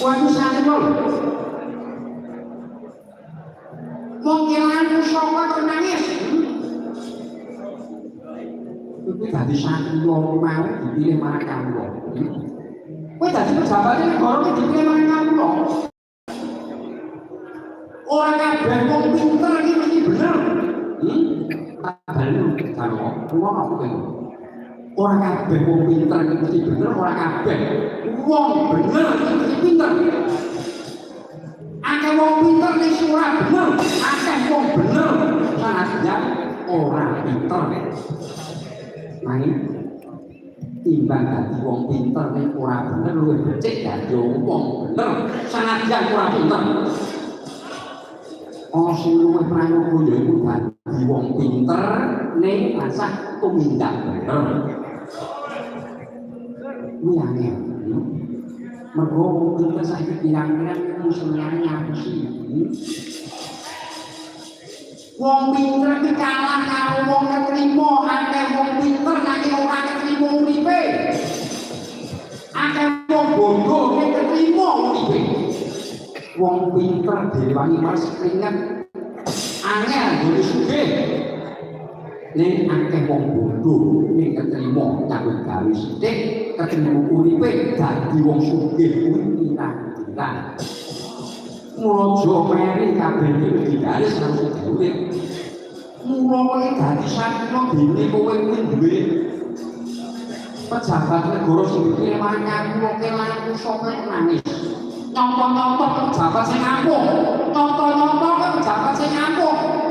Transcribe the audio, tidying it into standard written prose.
Waduh sakit lho. Wong kelangan sapa kok nangis. Kuwi dadi sakit wong mau dipilih marang kamu. Kowe dadi pejabat negara iki dipilih marang kamu. Ora kabeh wong pinter iki mesti bener. Padahal karo wong aku kene. Ora kabeh wong pinter iki mesti bener, ora kabeh wong bener iki mesti pinter. Akeh wong pinter ning ora bener, akeh wong bener sanajan ora pinter. Nanging timbang dadi wong pinter ning ora bener luwih becik dadi wong bener sanajan ora pinter. Sing luwih prayoga ya iku dadi wong pinter ning asah tumindak bener. Kuwi angel. Mergo wong pinter saiki pirang-pirang musuhane ngapusi. Wong pinter iki kalah karo wong ketrima, akeh wong pinter nanging ora ketrima uripe. Akeh wong bodoh nek ketrima uripe. Wong pinter diwangi mas keringet angel dadi sugih. Ning akeh wong bodoh ning ketrima cabut gawe sithik ketemu uripe dadi wong sugih kuwi pirang-pirang. Mojo meri kabeh iki digaris nang urip. Mula kowe dadi sakno dene kowe kuwi duwe pejabat negara sing dipilih marang aku kelangan sapa nangis. Nyompo-nyompo pejabat sing ampuh, nyompo-nyompo pejabat sing ampuh.